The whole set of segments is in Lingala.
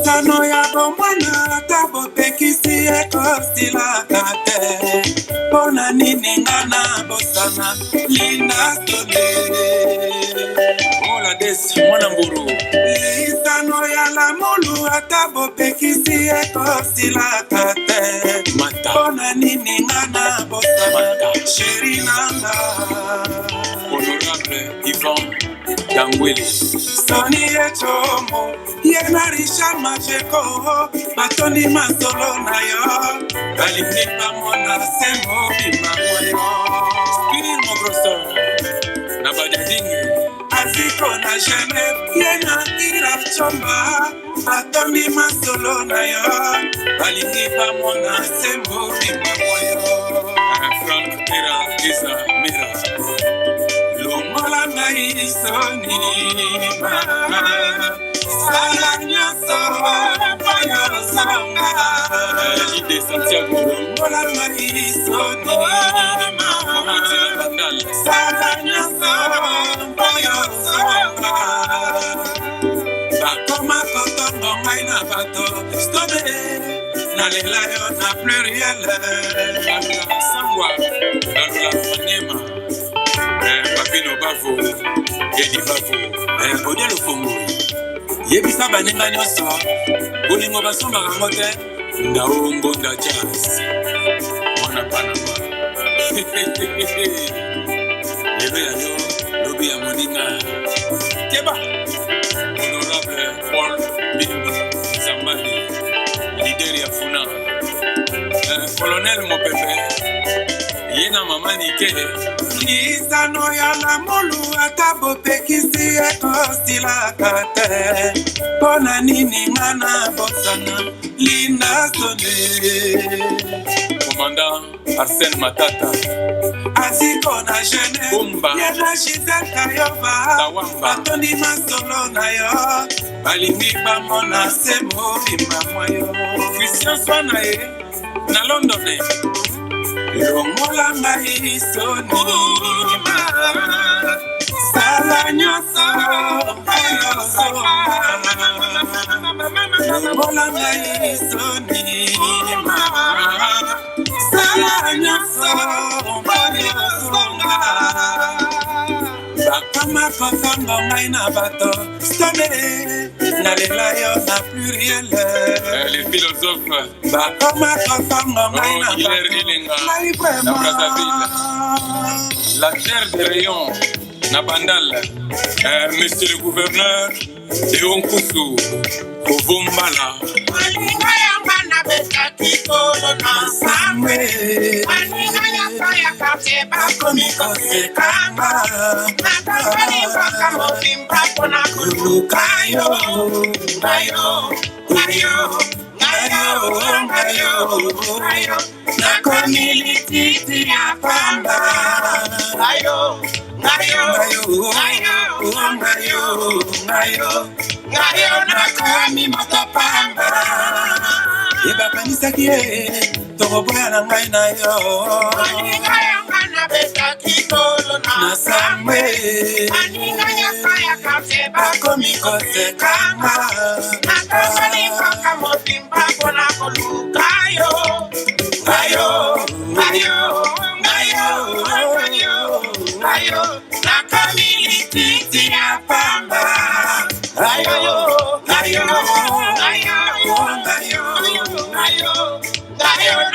Lisano ya bomwana tabo pekisi ekosilaka te. Pona nini ngana bosana linda sone. Ola desi mwana mburu. Lisano ya la mulu atabo pekisi ekosilaka te. Mata. Pona nini ngana bosana sheri nanga. Honorable Yvon Dangwele Soni Echomo Yenarisha Macheko Batoni Masolo na yo Balinipa mona semo bimamoyo Spiri Mogroso Nabadadingi Aziko na Genève Yena Iraf Chomba Batoni Masolo na yo Balinipa mona semo bimamoyo Frank Tera Giza Mira Longola na isoni Sala nyoso Payo sanga Ide Santiago Longola na isoni Sala nyoso Payo sanga Bakoma kotongo ngai na bato Stone Na lelayo na pluriel Sangwa Dalola Fanyema Papino Bavo, Yedi Bavo, Bodelo Fongo. Yebisa banenga nyoso, bolingo basomba rangote, ndao ngonda jazz. Mwana Panama. Lebe ya yo, lobi ya moninga. Keba. Honorable Paul Bimba Zambali, leader ya Funa. Colonel Mopepe, Yena Mamani Kele. Lisano ya la molu atabo pekisi ekosilaka te. Pona nini ngana bosana linda sone. Commandant Arsène Matata Aziko na Genève Yena Gisèle Kayova Batoni Masolo na yo Balingi bamona semo bimamoyo Christian Swanae na London Longola ngai soni Sala nyoso Ayo songa Longola ngai soni Sala nyoso Ayo songa Bakama kotongo ngai na bato Stone Na lela yo na pluriel Les philosophes Bakama kotongo ngai na bato La terre de rayon Nabandal Monsieur le gouverneur de Onkusu Kovombala Aninga ya mana besa kikolo na samwe Aninga ya kaya kate bako miko sekanga Nakambali waka mofimba kona kulukayo Ngayo, ngayo Ngayo Nako milititi ya pamba Ngayo Nako mimoto pamba Yeba kanisa kie Togoboya na ngai na yo Aninga ya ngana besa kikolo na samwe Aninga ya kaya kate bako miko sekanga Nakambali waka mofimba kona kulukayo Ngayo Nakamilititi ya pamba Ngayo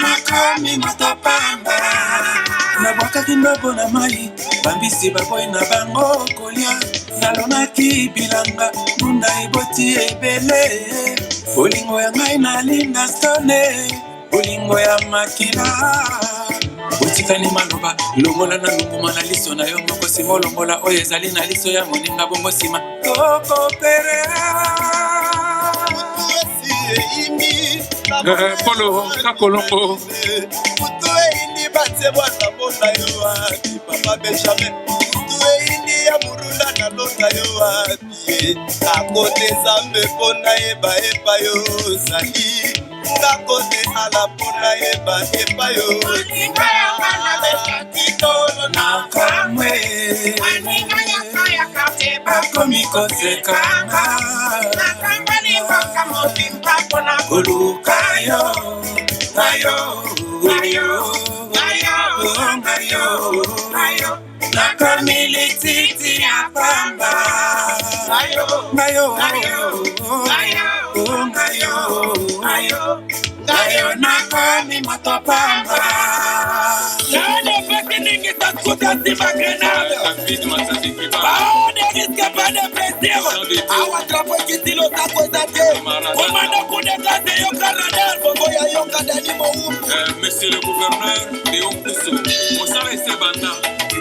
Nakami matapamba Nabwaka kindobo na mai Bambisi baboy na bango kolia Nalonaki bilanga Munda iboti ebele Bolingo ya ngai na linda stone Bolingo ya makila Utikani maloba Longola na lunguma na liso na yo moko simo longola oye ezali na liso ya moninga bongo sima Toko pere Polo Kakolombo Kutuwe ini bate wana mona yo wapi Papa Benjamin Kutuwe ini ya murunda na lota yo wapi Akote zambe pona eba epa yo Zali Ngakote ala pona eba epa yo Aninga ya ngana besa kikolo na kamwe Aninga ya kaya kate bako miko sekanga Nakambali koluka yo ngayo nakamili titi ya pamba ngayo nakomi moto pamba nane peke ningi taskuta sima grenade baada riske bade presio awa trapo kitilo tako zate komanda kudekate yoka radar bobo ya yoka dani mo Monsieur le gouverneur Léon Pousso Mosala Sebanda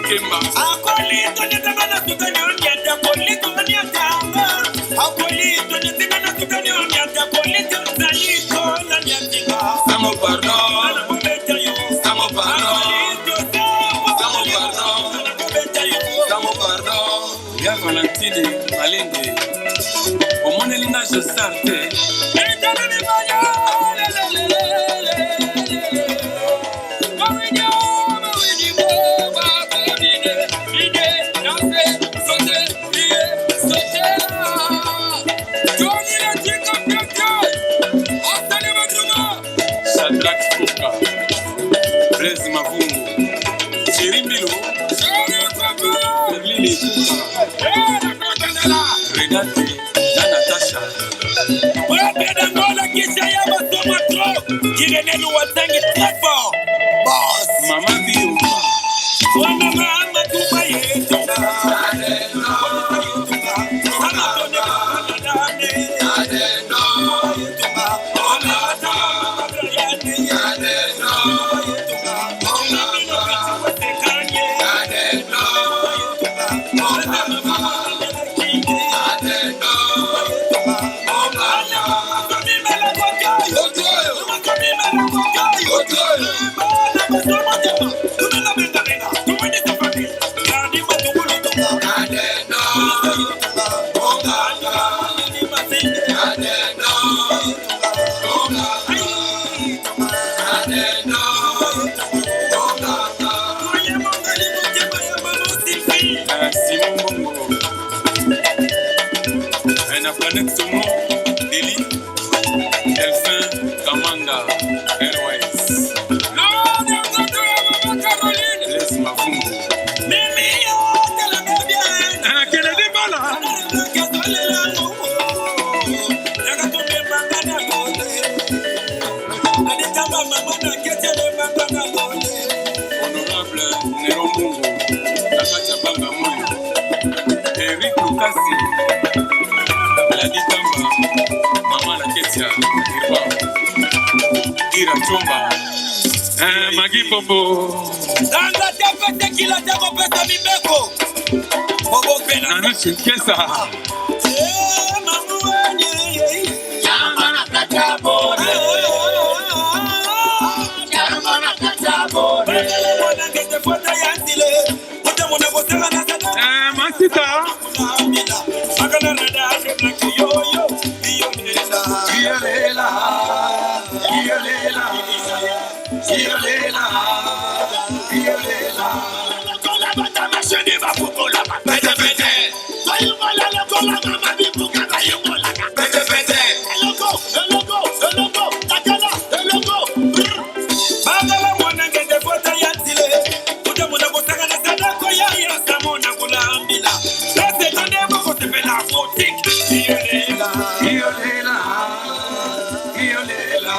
Kemba Akolito nitangana sukani onyata kolito nyatanga Akolito nitangana sukani onyata kolito zaliko la nyatinga Samo pardon Samo pardon Ya Valentine Malende Omone lina Josarte Blaise Mavungu Chirimbilo Berlini Renate na Natasha Ngola kisha ya masomo tro Kirenelu watangi très fort Boss Mama Biumba Wana mama tuba yetu Magi Popo Nanga tapete kila tako pesa mibeko Bobo pena Nana Chinkesa Mamu wenye Yamba na katabore Yamba na katabore Mwana kete fota yantile Mwana mwana kosela na sada Masita Magana rada ase blaki yoyo Iyolela Kola bata masheni bakukola Pete pete Kola mama bibuka Kola Pete pete Eloko Takala Eloko Bagala mwana ngende fota yantile Kuta mwana kosaka na sadako ya yasa mwana kula ambila Lase kande moko tepela fotik Iyolela Iyolela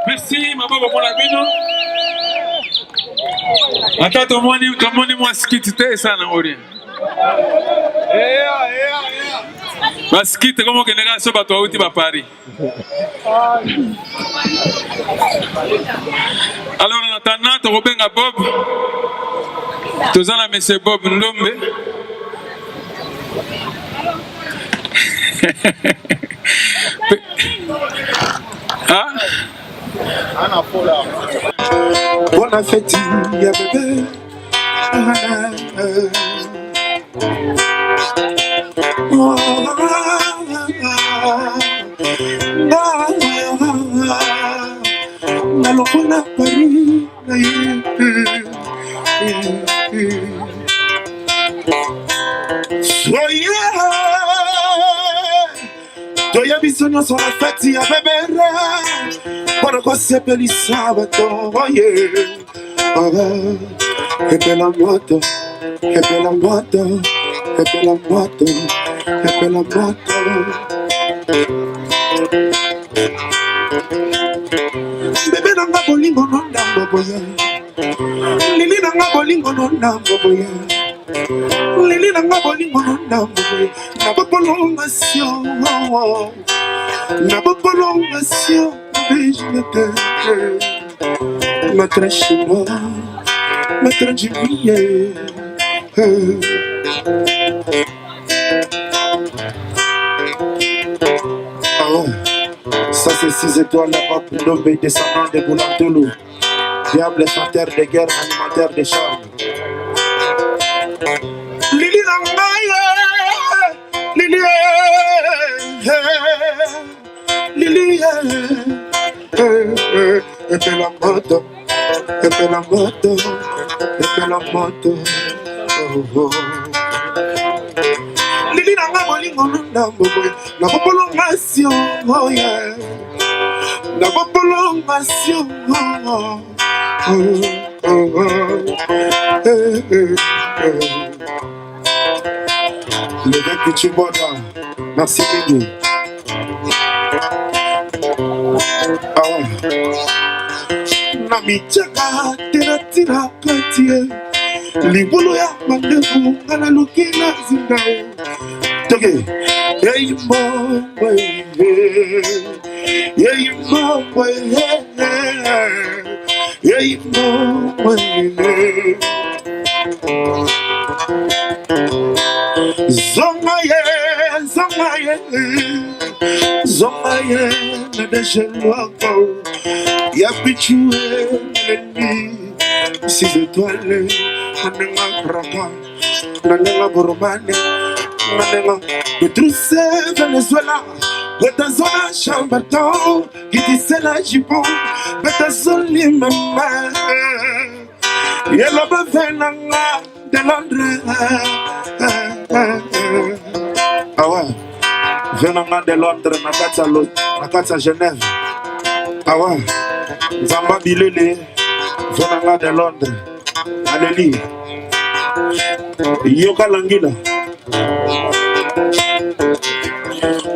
Merci, ma baba Monabino. Ata tomoni mwaskiti te sana ori. Baskiti como que nega so bato auti ba Paris. Alors en attendant to benga Bob. Tozana monsieur Bob Ndombe. Ah? Bonne fête, ya bébé. Nalokona Paris. Toya bisono sur la fête ya bébé. Para conseper sábado, oye. É pela moto, é pela moto, é pela moto, é pela moto. Bebê nanga bolingo no ndambo boya. Lili nanga bolingo no ndambo boya. Lili nanga bolingo no ndambo boya. Na prolongation, na prolongation. Ma trachima, ma tragédie. Ça c'est 6 étoiles là-bas pour l'homme descendant de Boulantolo. Diable chanteur de guerre, animateur de charme. Lili Nangaya, Lili, Lili. E pela moto, e pela moto, e pela moto. Lili nanga bolingo ndambo boy, na prolongation, oh yeah, na prolongation, Le gars que tu vois là, merci Miguel. Na michaka tena katie libulu ya mandefu ngana lukina zinda toge hey boy hey boy hey boy zongaye na deshelwako ya pichue neni 6 étoiles nanenga brava nanenga boromane nanenga Petrus Venezuela betazona chamberton kitisela jipon betazoli mama yelo bevenanga de Londres awa venanga de Londres nakata Genève awa Zamba Bilele venanga de Londres aleli yoka langila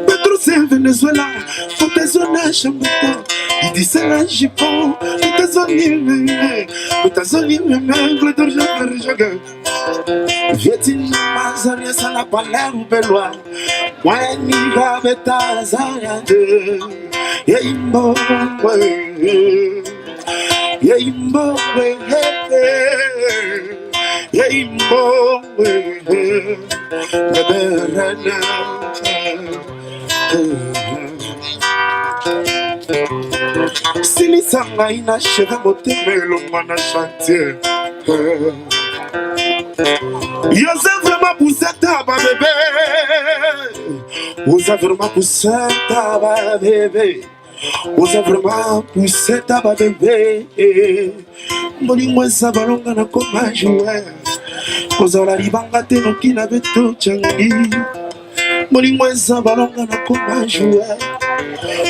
Petrus Venezuela betazona chamberton kitisela jipon betazoli mengle dorjaga Vietnam Zania sana paleru belwa Wani gabeta zania de Yeimbo Yeimbo Yeimbo Beberana Sili sanga ina cheve motemelo mana chantier Vous avez vraiment poussé ta bébé. Vous avez vraiment poussé ta bébé. Vous avez vraiment poussé ta bébé. Moni moi ça balonga na koma jouer. Kozala libanga te no kina beto changi. Molingo eza balonga na koma jouer.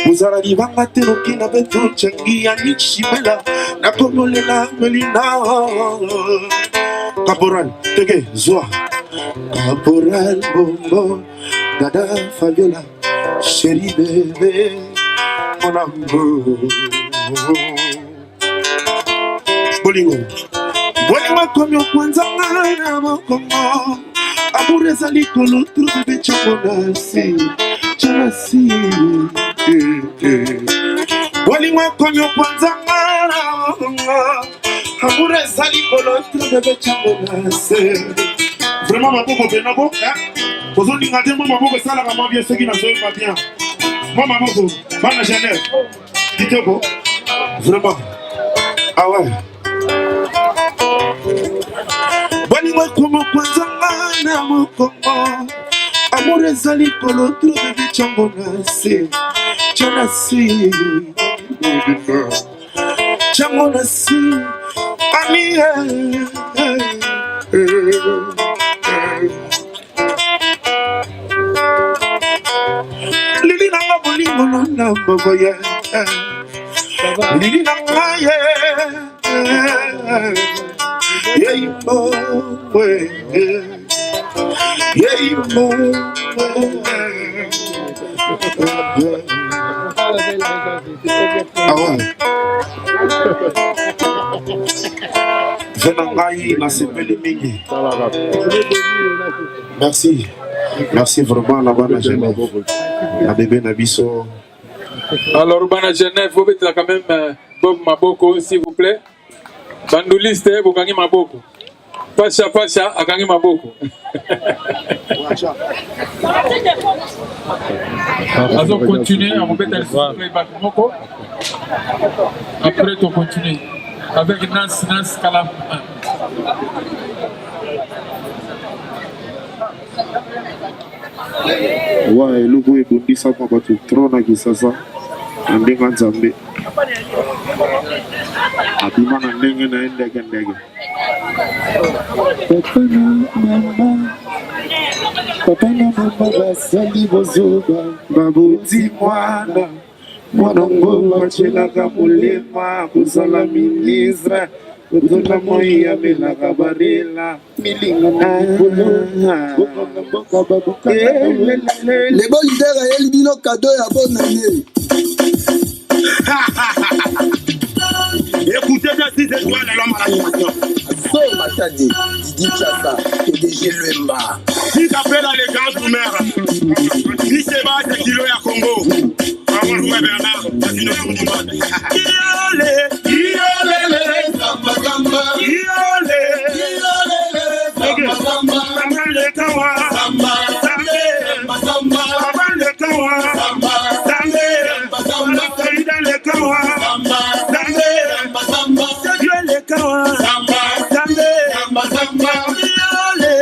Uzara libanga teroki na beto changi ya nichimela. Na komolela melina. Caporal, tege, zoa. Caporal bombo. Dada Fabiola. Chérie bébé. Mon amour. Bolingo. Bolingo komyo kwanza na mokongo. Amour ezali kolo trouve chamonasi. Chanasi. Bolingo komyo kwanza na mokongo. Amour ezali kolo trouve chamonasi. Vraiment maboko benabo, aujourd'hui quand moi maboko ça la maman bien ce qui n'a pas bien. Moi maboko, bana Genève. Kitoko. Vraiment. Ah ouais. Bani moi comme kwanza na mokongo. Amour ezali kolo trouve chamonasi. Chanasi. Chamonasi. Ami. Lili nanga bolingo na boboye. Lili nanga ye. Yeimo we. Yeimo Merci. Merci vraiment la bonne Genève. La bébé Nabiso. Alors, Bana Genève, vous mettez quand même Bob Maboko, s'il vous plaît. Bandouliste, vous gagnez Maboko. Pacha, Pacha, a gagné Maboko. Alors, continuez, on va mettre le Maboko. Après, on continue. Avec Nas Kalam. Ouais, le goût est bon, ça va pas tout trône qui ça ça. On dégaine Zambé. Abima na ndenge na ndege. Papa na mama basali bozuba babuti mwana. Mwanongo machelaka mulema kuzala ministre. Kuzala moya bela kabarela milinga na les bons leaders et les bino cadeau ya bonne année. Écoutez bien si c'est toi l'homme à l'animation. So Matadi, Didi Chassa, PDG Lemba. Si t'appelles l'élégance du maire, si c'est bas c'est kilo ya Congo. Avant Louis Bernard, c'est une tour du monde. Samba samba, Iole, samba samba, samba le kawa, samba samba, samba, samba le kawa, samba, samba, samba, Saïda le kawa, samba, samba, samba, Dieu le kawa, samba, samba, samba, Iole,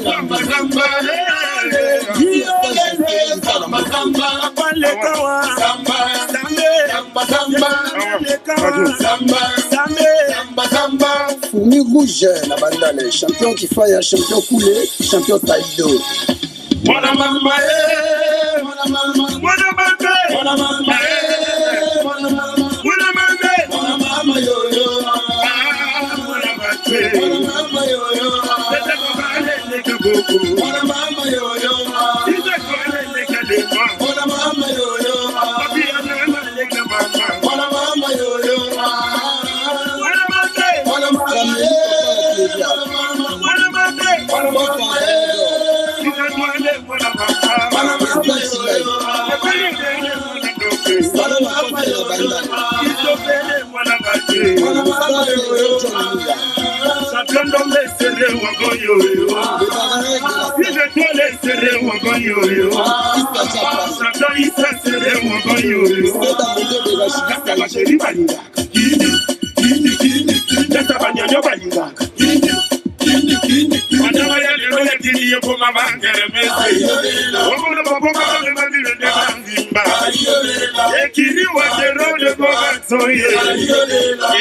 samba samba, samba samba, samba le kawa, samba, samba, le kawa, samba, samba, samba. Fourmi rouge, la bandale, champion qui faille, champion coulé, champion taïdo. Mwana mama eh, mwana mama, mwana mama, mwana mama eh, mwana mama, mwana mama, Mwana mama yo yo, mwana mama, mwana mama yo yo, tete kobale leke boko, mwana mama yo yo, tete kobale leke lema, mwana mama yo yo, papi anama leke mama, mwana mama yo yo, mwana mama, mwana mama yo yo, mwana mama, mwana mama tete kobale mwana mama, mwana mama yo yo, kobale leke mwana doke, mwana mama yo bandale, kitopele mwana bate, mwana mama yo yo, Satondo me sere wagoyo, si je te le sere wagoyo, Sato isa sere wagoyo, kata masheri balinga, kata banyanyo balinga, Madawa ya lelo ya kini yoko mama ngeremese, Omono maboka kame mami wende manzimba, Ekiri wa kero de boga soye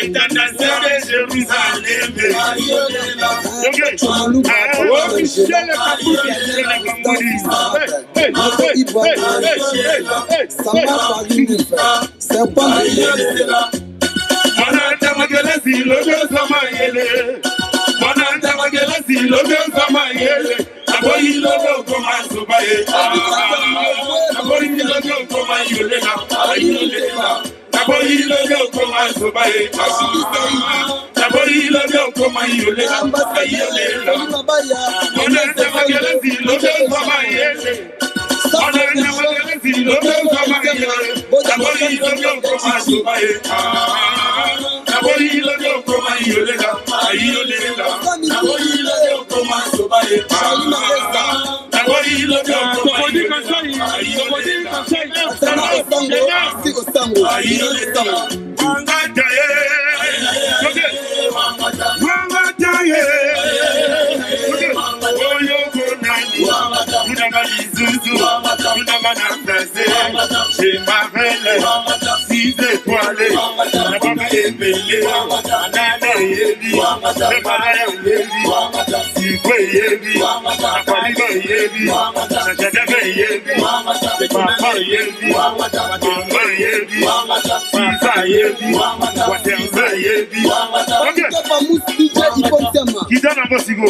État de Jérusalem Oh Michel Monanta magelasi logo samayele Monanta magelasi logo samayele Aboyi logo komanso baye Aboyi logo komayulela Ayolela Aboyi logo komanso baye Aboyi logo komayulela Ayolela Monanta magelasi logo samayele Monanta magelasi logo samayele Aboyi logo komanso baye Aboyi logo komayulela Ayolela Aboyi logo komanso baye Aboyi logo komayulela Ayolela Wangajaye Oyo konani Unamalizuzu Unamanafrase Chez Marelle 6 étoiles Nabama Ebele Anana Yebi Nemara Yebi Sikwe Yebi Nakwaliba Yebi Najadebe Yebi Papa Yebi Mama Yebi Sisa Yebi Watembe Yebi Kijana Mosigo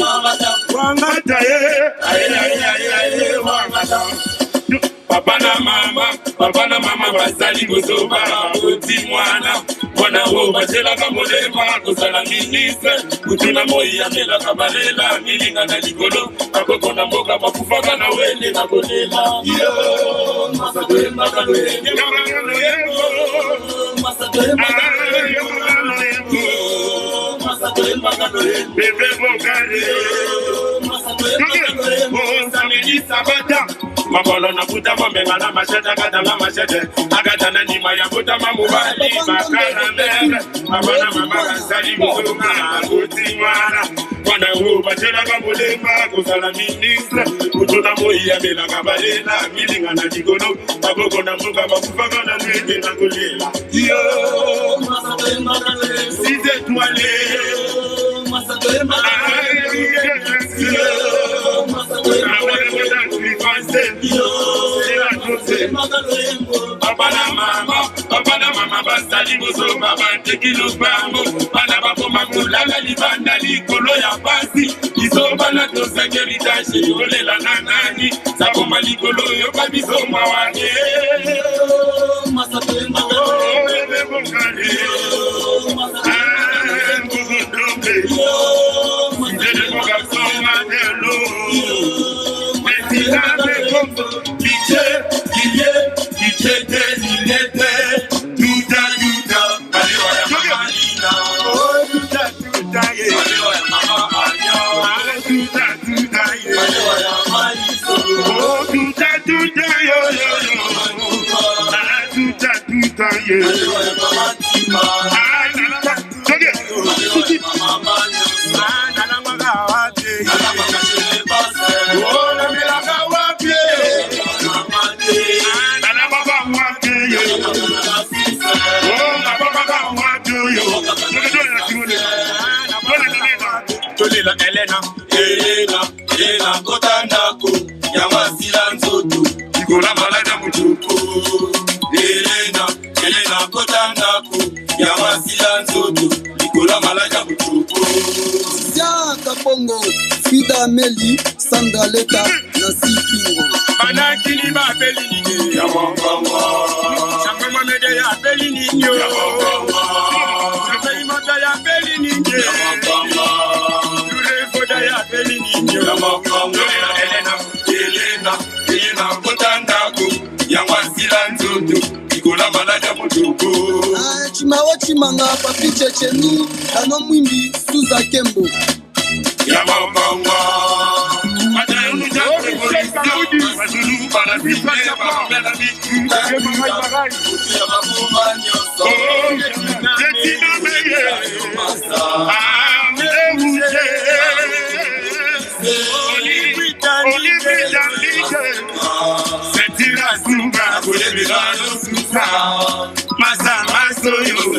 Wangajaye Papa na mama basali kuzoba oti mwana wo bachela kamolema kozala ministre kutuna moi amela kabalela milinga na likolo akoko na mboka bakufaka na wende na kolela yo masadwe makalo yego bebe bokare Mabolo na puta mamenga na machete kata na machete agata na nima ya puta mamubali makana mbele mabana mama sali muzunga kutimana wana wo bachela kamulema kozala ministre kutuna moi ya bela kabalela milinga na digolo akoko na mboka bakufaka na mwende na kolela yo six étoiles Papa na mama basali bozo baba tekilo bango bana bakoma kulala libanda likolo ya pasi isoba na to sécurité olela na nani saboma likolo yo babiso mawane masape bebe bongale Elena kotandako yamasila nzoto ikola malada mutuko Elena kotandako yamasila nzoto ikola malada mutuko Siaka Bongo Frida Ameli Sandra Leta na Sikingo Banakini ba beli ni ya mama Chakama mede ya beli ni yo ya mama Chakama mata ya beli ni ya mama ya beli ninyo Elena kotandako yawasila nzoto ikola malada mutuko Chimawa chimanga papi chechenu Kano mwimbi Suza Kembo ya mama Matayonu jambe polisi Mazulu parasime Mamela miku Kutia mabuma nyoso Jetina meye Setira sunga, kule milano susa, masa maso yo.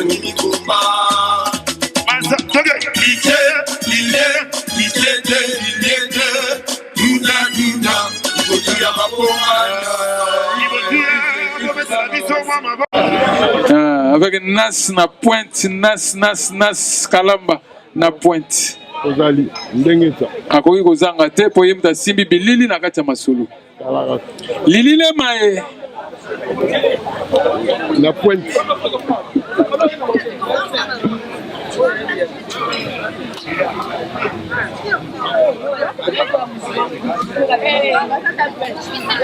Avec Nas na pointe, Nas Kalamba na pointe. Ozali ndengeta. Akoki kozanga te po yemta simbi bilili na kati ya masolo. Lilile mae na pointe.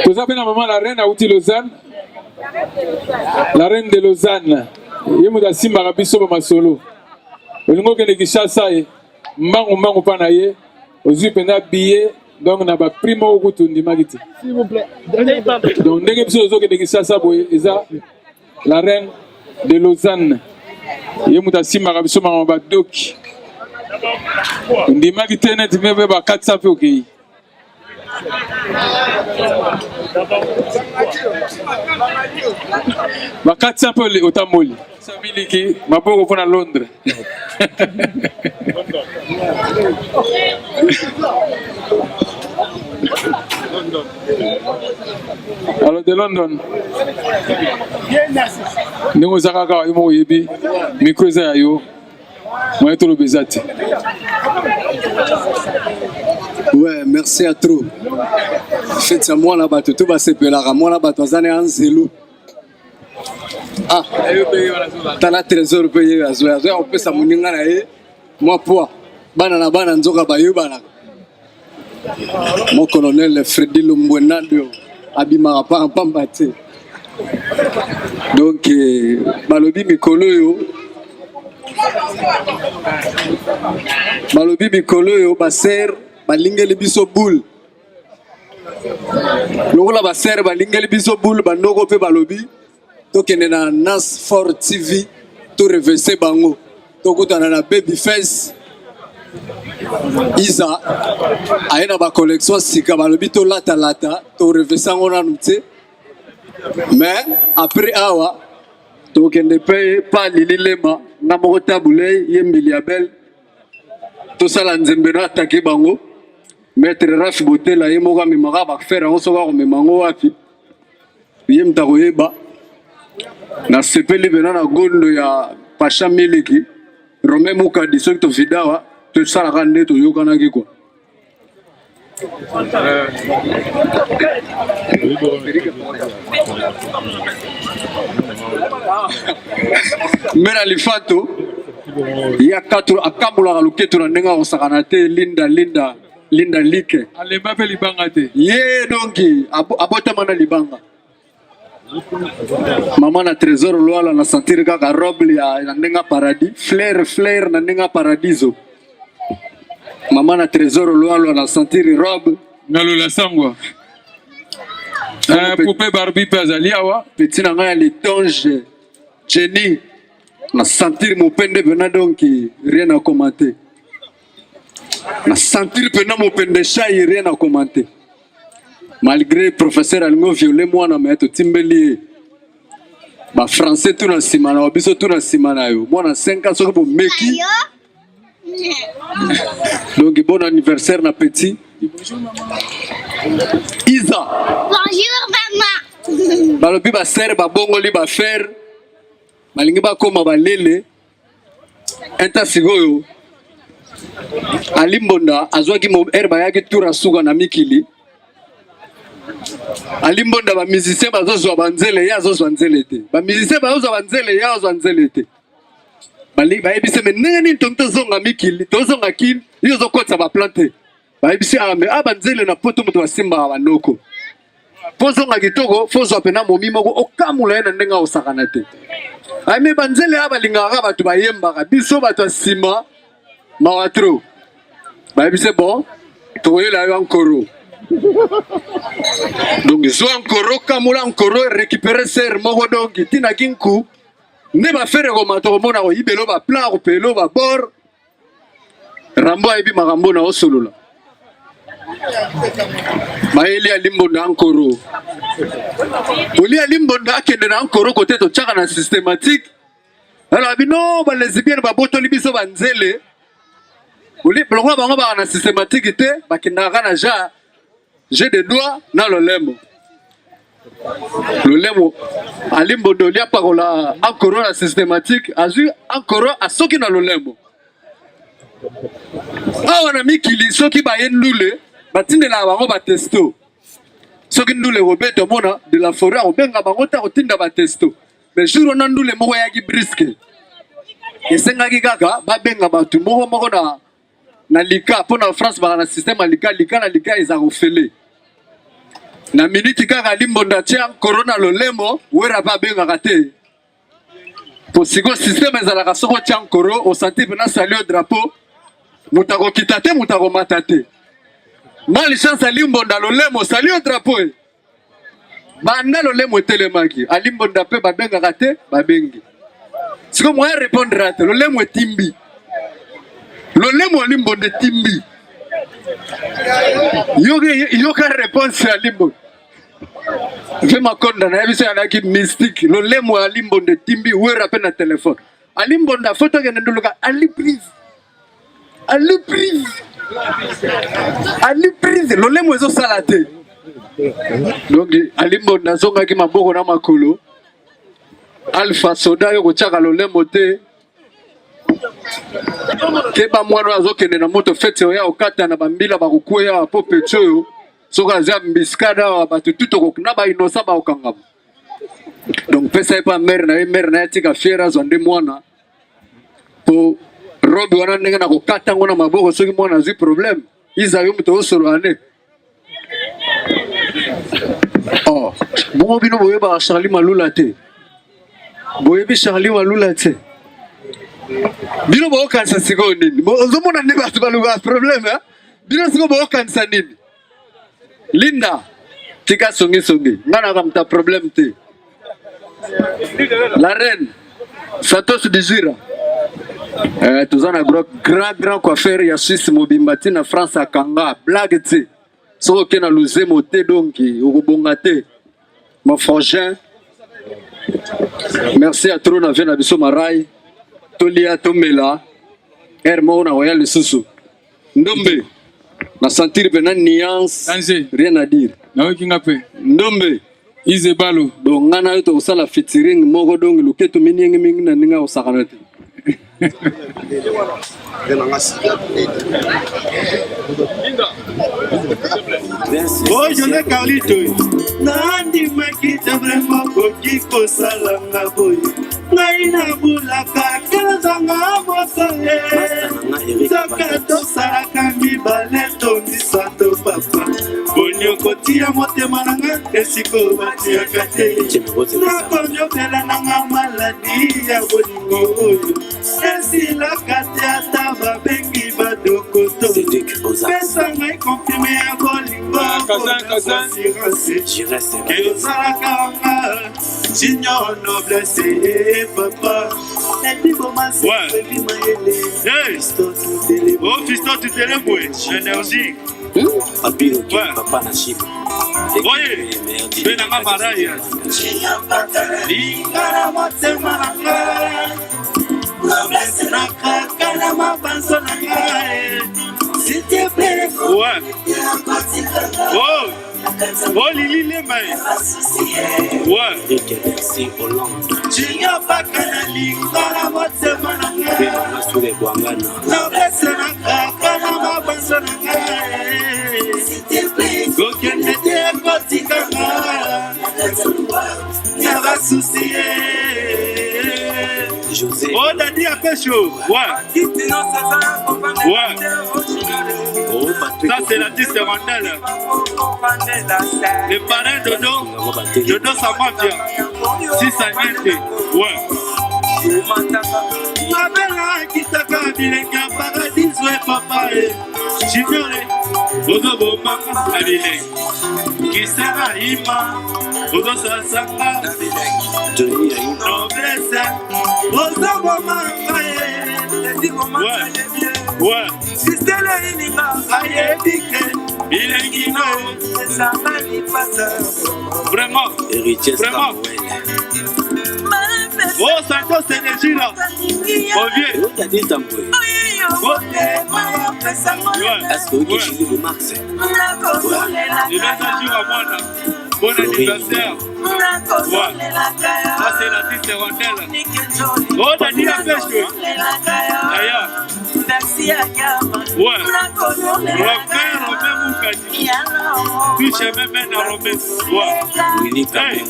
Vous avez la maman la reine à Outi Lausanne. La reine de Lausanne. Yemuda simba kabiso ba masolo. Olingo ke nekisha sai. Mbangu pana ye. Ozu pena billet donc na ba primo okutu ndimagiti. S'il vous plaît. Donc ndenge biso ozo ke nekisha sa boye eza la reine de Lausanne. Yemuda simba kabiso mama ba doki. Ndimagiti net mebe ba 400 pe okei. Bakati un peu au Tamoli. Samiliki, ma pauvre pour à Londres. Alors de London. Nous avons eu mon yebi, micro zayo, moi tout le bezate. Ouais, merci à trop. Faites ça moi là-bas, tout va se peler. Moi là-bas, tu as un zélo. Ah, tu as la trésor payé à Zoé. On peut s'amuser là. Moi, pour banana banana nzoka bayubana. Mon colonel Freddy Lumbwenado abimara pa pambate. Donc, balobi mikolo yo. Balobi mikolo yo baser balingeli biso boule. Lokola baser balingeli biso boule bandoko pe balobi tokende na Nas 4 TV to reverser bango tokutana na Babyface Isa aina ba collection sika balobi to lata to reverser ngona nute mais après awa tokende pe pa lililema na moko tabule ye miliabel to sala nzembe na attaquer bango maître Raf Botela ye moko amemaka bakufere yango soki akomema yango wapi ye mutu akoyeba nasepeli pena na gondo ya Pacha Miliki Rome Mukadi soki tovidawa tosalaka nde toyokanaki kwa Mera Lifato ya katro akambula luketo na ndenga osakana te linda like Alemba pe libanga te. ye donki abota mana libanga mama na trésor loala na sentir kaka roble ya na ndenga paradis flair na ndenga paradiso mama na trésor loala na sentir robe Ngalola sangwa. Poupée Barbie Pazaliawa. petit na ngai litonge Jenny na sentir mopende bena donc rien à commenter na sentir pena mopende chai rien à commenter malgré professeur alingo violer mwana mais to timbeli ba français tout na sima na biso tout na sima na yo mwana 5 ans soki bo meki donc bon anniversaire na petit Isa bonjour maman balobi ba serre ba bongoli ba faire balingi bakoma balele enta sigoyo alimbonda azwaki mo herba yaki tura suka na mikili alimbonda ba musicien bazozwa banzele ya azozwa nzele te ba musicien bazozwa banzele ya azozwa nzele te bali bayebise me nani ntonto zonga mikili tozonga kin yo zokotsa ba plante bayebise ame abanzele na poto moto basimba banoko pozonga kitoko fozwa pena momi moko okamula na ndenga osakana te ame banzele abalingaka bato bayembaka biso bato asima mawatro bayebise bon tokoyela yo ankoro donc zo ankoro kamula ankoro récupérer ser moko donc tina kinku ne bafere koma tokomona koyibelo baplan kopelo babor rambo ayebi makambo na osolola mayeli ya limbonda ankoro oli ya limbonda akende na ankoro kote totyaka na systématique alors bino balesbienne babotoli biso banzele oli bilongo bango baka na systématique te bakendaka na jeu de doigt na lolembo lolemo alimbondo lia pakola encore la systématique azu encore asoki na lolemo awa na mikili soki baye ndule batindela bango batesto soki ndule robeto mona de la forêt obenga bango ta kotinda batesto mais jour na ndule moko yaki briske esengaki kaka babenga batu moko na lika po na France baka na système ya lika eza kofele na minute kaka limbonda tia corona lolemo wera babengaka te po siko système ezalaka soko tia nkoro osante pena sali au drapeau mutako kita te mutako mata te mali chance alimbonda lolemo sali au drapeau banda lolemo telemaki alimbonda pe babengaka te babengi siko moya répondre ate lolemo etimbi lolemo alimbonda timbi yoka réponse à limbo je m'accorde na biso ya ki mystique lolemo alimbonda timbi wera pe na téléphone alimbonda photo ke nduluka ali prise lolemo ezo salate donc alimbonda zonga ki maboko na makolo alpha soda yo kochaka lolemo te keba mwana azokende na moto fete ya okata na bambila bakokuya po petio soka za mbiskada bato tuto na ba inosa ba okangama donc pesa pas mère na tika fiera zonde mwana po robi wana ndenge na kokata ngona maboko soki mwana zi problème iza yo mto osolo ane oh bongo bino boyeba Charlie Malula te boyebi Charlie Malula te bino bokanisa siko nini ozomona ndi bato baluka problème hein bino siko bokanisa nini Linda tika songi ngana kamta problème te la reine Santos Dizira tozana grand coiffeur ya Suisse mobimbati na France akanga blague te soko kena luzemo te donc okobonga te mon frangin merci à trop na vie na biso marai tolia tomela hermo na royal lisusu ndombe na sentir pena nuance rien à dire na wekinga pe ndombe ize balo donc ngana to sala featuring moko donc loketo mingi na ninga osakana te oh je ne Carlito nandi makita vraiment koki kosalanga boy ngai na bulaka kelazanga mosoye saka tosalaka mibale tomisato papa bonyokotia motema nanga esiko batiaka te nakonyokela nanga maladi ya bolingo oyo esilaka te ata babengi badokoto pesa ngai komprime ya bolingo ozalaka nga junior noblesse papa oh fiston tutele bwe énergie papa na chiffre oye benanga maraya lingara motema nanga noblesse na kaka na mabanzo na ngai s'il te plaît ouais oh Lili Lemay ouais Junior baka na lingara motema na ngai noblesse na kaka na mabanzo na ngai kokende te kotikanga na basusi José oh dadi a pécho ouais ça c'est la tiste rondelle le parrain Dodo sa mafia si ça niente ouais mabela kitaka bilenge ya paradiso e papa e juniore ozobomanga na bilenge kisera ima ozosasanga noblesse ozobomanga ouais sistele ininga ayebike bilengino esangani pasa vraiment oh Santos énergie là oh vieux est-ce que vous avez le max il va s'agir à moi là Bon anniversaire. Ouais. Ça c'est l'artiste Rondelle. Oh, Dani la pêche. D'ailleurs. Ouais. Robert Moukadi. Puis j'ai même un Robert. Ouais. Hey.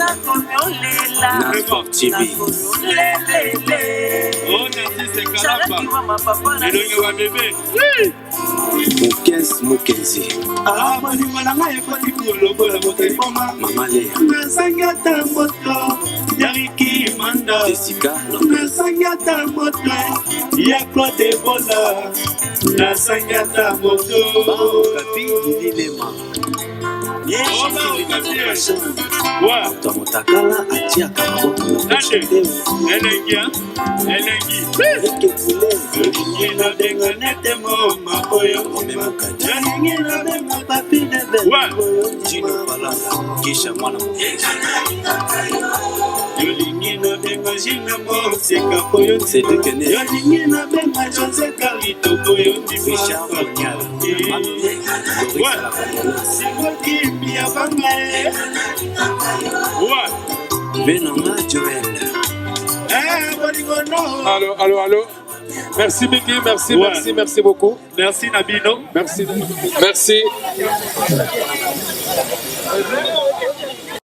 Oh, l'artiste Kalapa. Et le gars bébé. Mokenzi. Ah, Malanga est pas du tout le bon Maman Léa. Nasangata moto, Yariki Manda. Jessica. Nasangata moto, Yakote Bola. Nasangata moto. Papi Lilema. Ouais. Tomotakala atia kamaboko. Elengi. Elengi na denga nete moma oyo. Elengi na denga papi nebe. Ouais. Jino Palala. Kisha mwana mwenzi. Yolingi na denga jina moseka oyo. Sedekene. Yolingi na denga Jose Carlito oyo. Richard Onyala. Ouais. Sikoki bia bangae. Ouais. Benanga Joël. Allô. Merci Miki, merci, Ouais. merci beaucoup. Merci Nabino. Merci.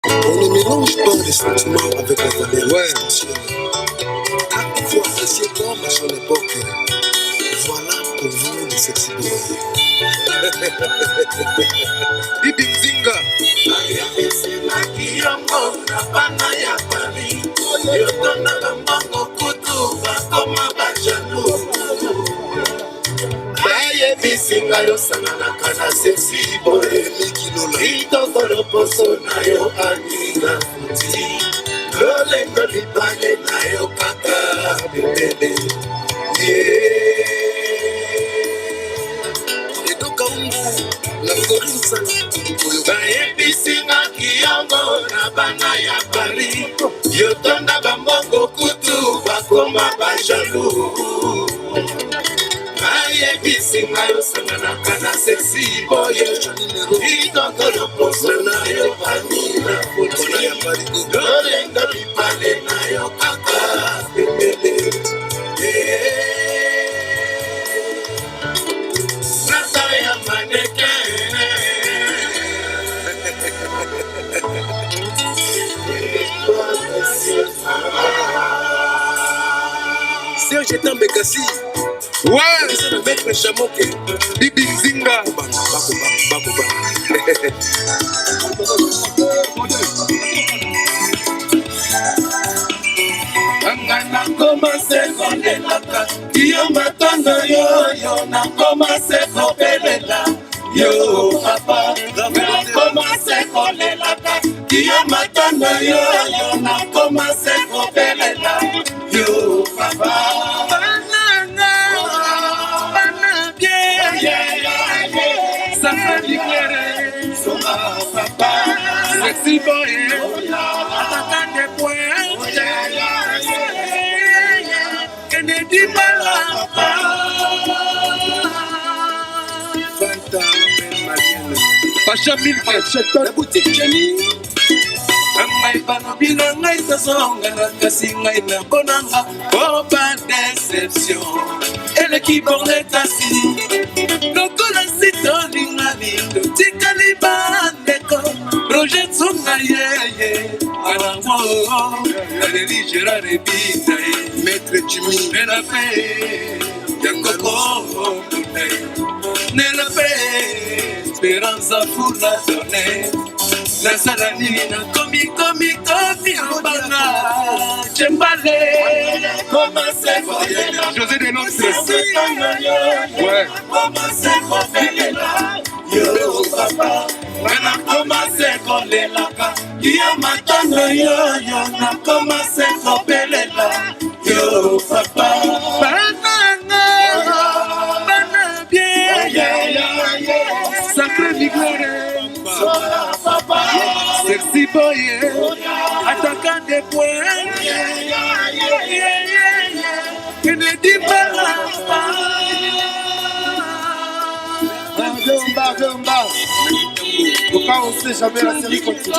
On ne mélange pas les sentiments avec la valeur essentielle. Il faut apprécier comme à son époque. Voilà pour vous les sexy boys. Bibi Nzinga. Bisinga yo sanganaka na sexy boy kitoko loposo na yo aninga futi lolengo libale na yo kaka bebele edoka ungu na korinzana bayebisinga kiyongo na bana ya Paris yotonda bambongo kutu bakoma bajalu bisinga yo sanganaka na sexy boy kitoko loposo na yo anina futi lolengo libale na yo kaka bebele nata ya maneke Serge Tambekasi. Ouais. C'est le maître Chamoke. Bibi Nzinga. na commencé kolelaka yo matondo yo na commencé kobelela yo papa na commencé kolelaka yo matondo yo na commencé kobelela yo papa bana bien ça fait libérer papa sexy boy attaquant des points Kennedy Malapa Pacha Milke La boutique Jenny. Ngai banobina ngai tazonga na kasi ngai na bonanga oh pas déception elle qui borne kasi lokola sitoninga lindo tikali bandeko Roger Tsunga yeye arango aleli Gérard Ebinda Maître Jimmy. nela pe yakoko nela pe Esperanza Fula donne nasala nini na komi obana Chembale José de Londres. Ouais. yo papa na commencé kolelaka yo matondo yo na commencé kobelela yo papa bana bien Sacré Ligore. papa Sexy boy. Attaquant des points. Kennedy Malapa. Bagomba. Au cas où on sait jamais, la série continue.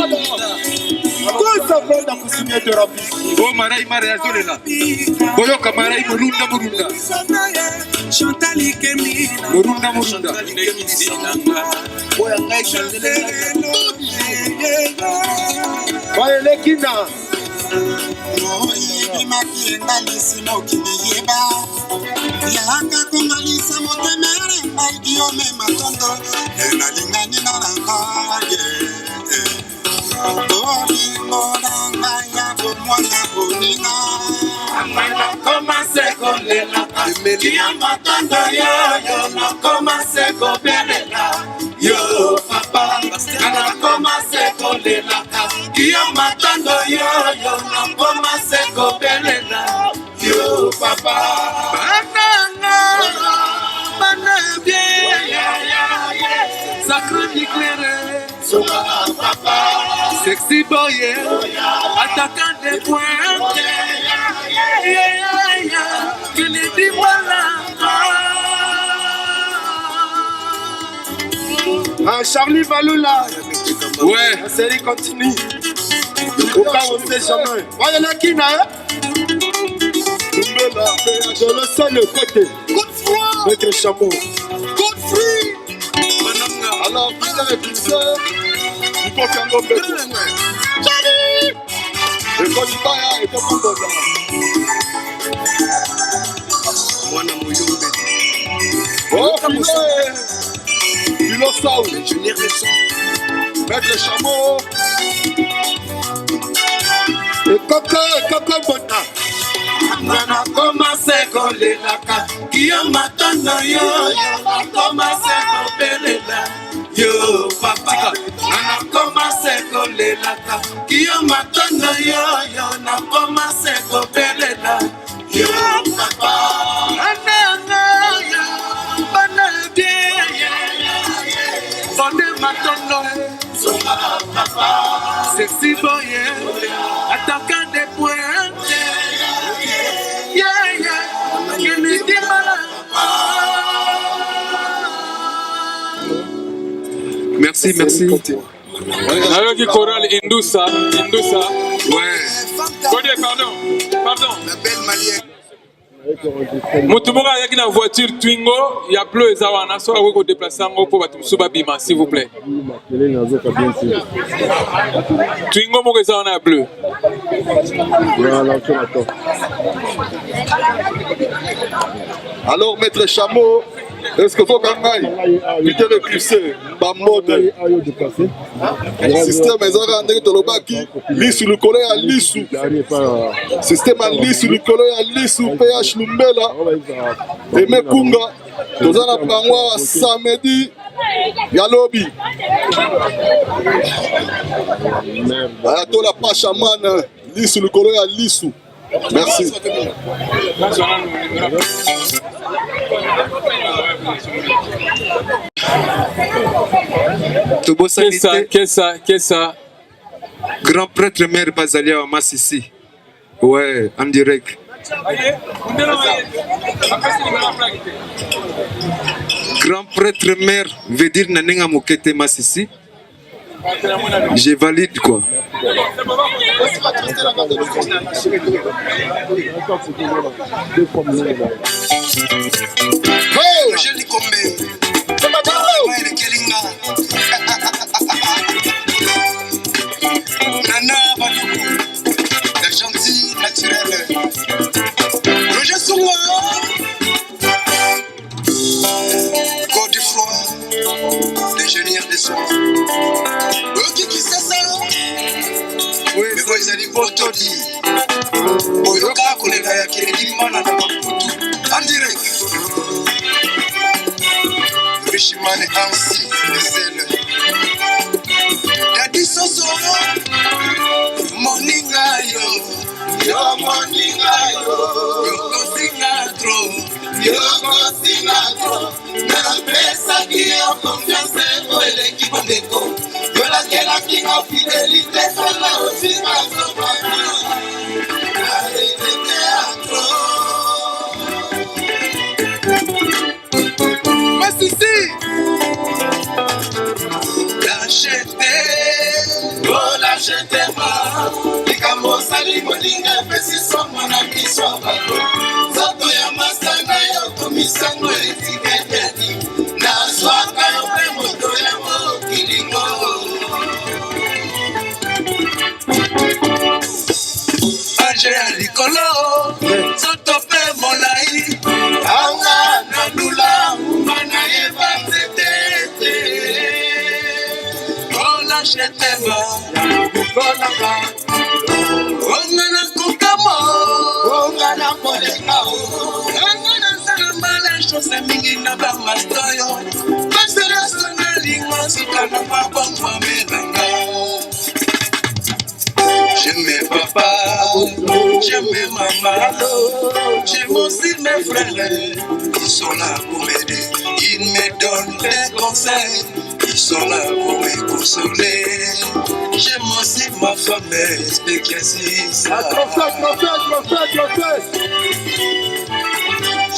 Quoi ça va dans Kousigné de Rabi? Oh, Marai Marai Azolela. Boyoka Marai Murunda Murunda. Murunda Murunda. Waelekina. oyibimaki engalisi mokili yeba yaka kongalisa motemere maidiome matondo enalingani nalangaye olingo nanga ya bomwana boninga nakomase kolela kia matondo yoyo nakomase kobelela yo papa nakomase kolela kia matondo yoyo nakomase kobelela yo papa banabie sacre d'éclairer papa sexy boy attaquant des points que les dit voilà. Ah, Charlie Valoula. Ouais. La série continue. Au cas où on sait jamais. Waelekina, hein? De le seul côté. Coup de froid. Maître Chameau. Coup de fruit. Alors, vous avez vu ça? Il faut qu'un homme bête. Charlie. Et quand il va, il est pas bon. Mwana Mouyombe. Oh, Philo Sao. Ingénieur de son. Maître Chameau. Et Coco Bota. Nana komase kolelaka Kia matondo yo Nana komase kobelela Yo papa Nana komase kolelaka Kia matondo yo Nana komase kobelela Yo papa Ananga yo Banalde Fonde matondo Songa papa Sexy boy, attaquant des points. Merci, merci. Alors qui chorale Indoussa. Ouais. Godé, pardon. La belle malienne. Motumora yaki na voiture Twingo, il y a plus de wana so a ko déplacer ngo pour batumsu babima s'il vous plaît. Twingo mo ko wana bleu. Alors, Maître Chameau, est-ce que vous avez évité le cliché par mode système ezaka tolobaki lisu likolo ya lisu système ya lisu likolo ya lisu PH Lumbela Aimé Kunga toza na bango samedi ya lobi ayatola Pachaman lisu likolo ya lisu. Merci. Qu'est-ce ça? Grand prêtre maire Bazalia Massissi. Ouais, en direct. Grand prêtre maire veut dire Nanenga Mokete Massissi. Je valide quoi. Oh, Je l'ai combé Nana Balou la gentille naturelle Roger Souma Godefroy l'ingénieur des soins Kiki Sasa Oui, mais vous allez Botoli Boyoka Kolega ya Kirimana na Maputu en direct Richimane Ansi Sele Daddy Soso Moninga yo moninga yo Sinatro na pesa qui a confiance pour l'équipe Beko yo la que la qui a fidélité sur la aussi à son Massissi la chef mama likambo osali moninga epesi somo na miso bato nzoto ya masanga yo komisango etiketeni nazwaka yo mpe moto ya mokilingo age ya likolo nzoto mpe molai anga na ndula mbana yeba nzetete olashetema kolanga onga na kokamo onga na kolengao onga na zala mbala chose mingi na bamastoyo basereso na lingwa suka na mabongo amelanga j'aime papa, j'aime maman, j'aime aussi mes frères, ils sont là pour m'aider, ils me donnent des conseils, ils sont là pour me consoler. J'aime aussi ma femme, spécialiste.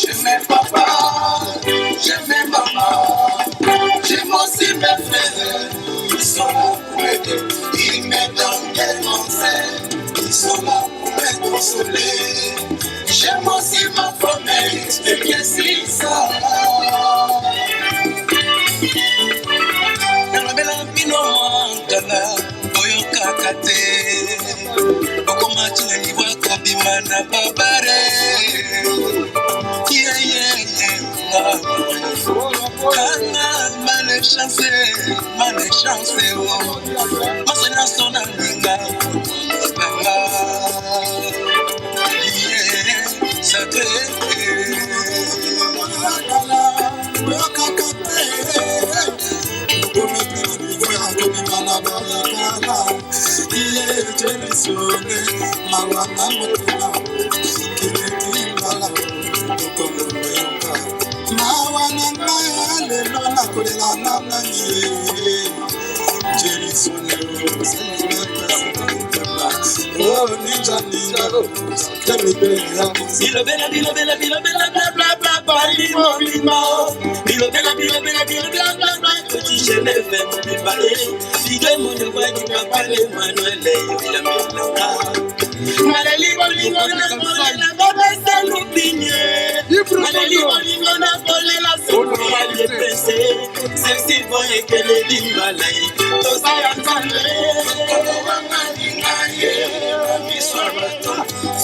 J'aime papa, j'aime maman, j'aime aussi mes frères, ils sont là pour m'aider, ils me donnent des conseils, ils sont là pour me consoler. J'aime aussi ma famille, spécialiste. Nalabela bino mangana, oyokaka te, okomatina liwaka bimana babare. Malechance, oh, masana sona ninga, banga, yeah, sate,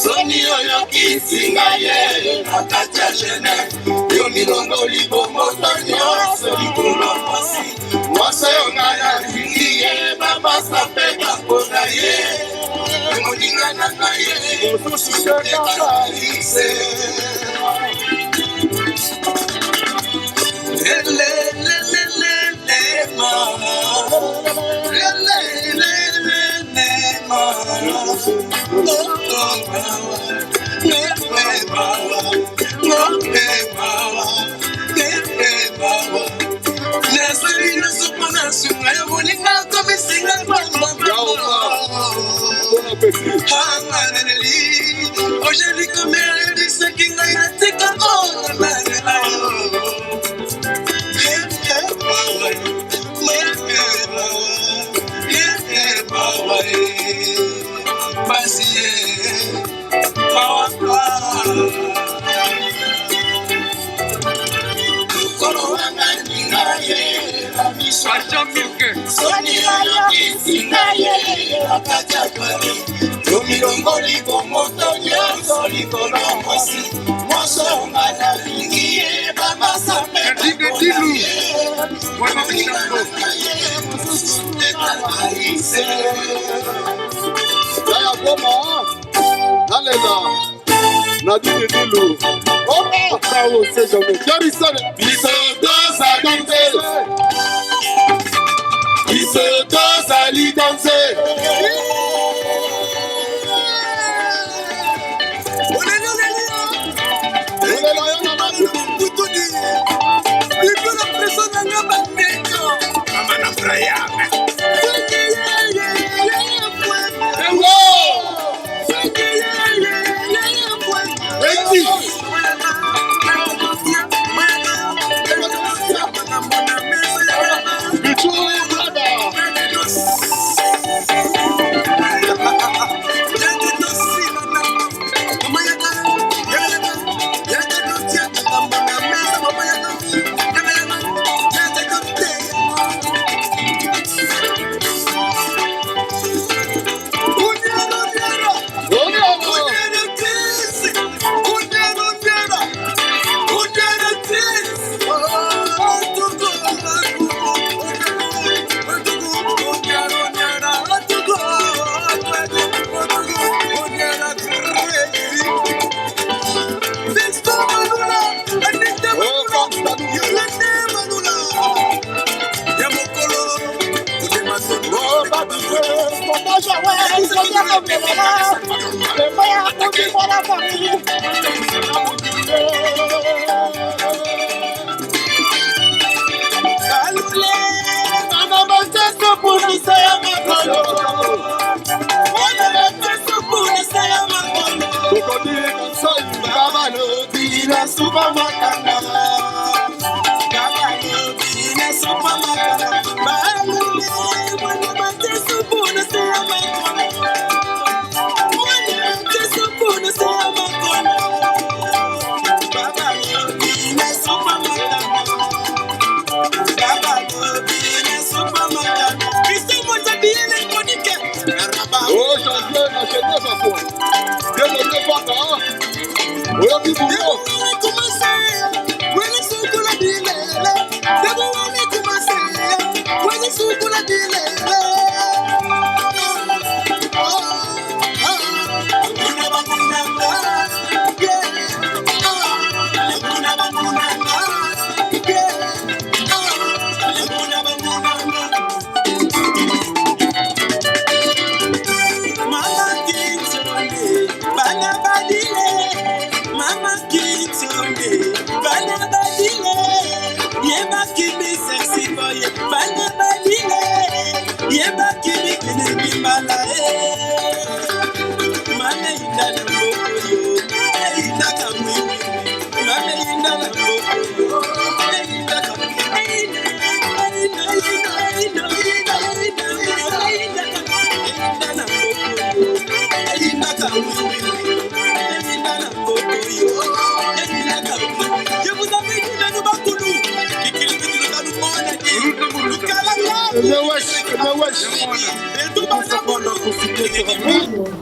Soni oyo kisinga ye akata jene yo milongo libomo tonyo solikolo mwasi mwasa yo ngana lingiye baba sapeka kona ye moninga na kaye osusutekakaise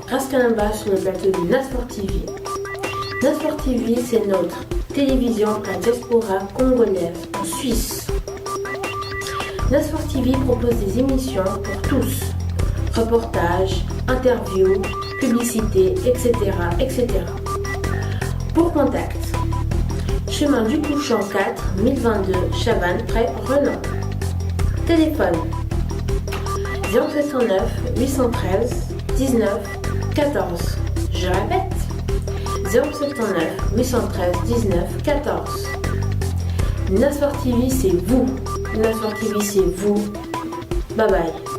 Rascanamba sur le plateau du Nasport TV. Nasport TV, c'est notre télévision à diaspora congolaise en Suisse. Nasport TV propose des émissions pour tous. Reportages, interviews, publicités, etc. etc. Pour contact, chemin du Couchant 4, 1022, Chavannes, près Renan. Téléphone 0709 813 19 14. Je répète 079 813 19 14. Nasport TV, c'est vous. Nasport TV, c'est vous. Bye bye.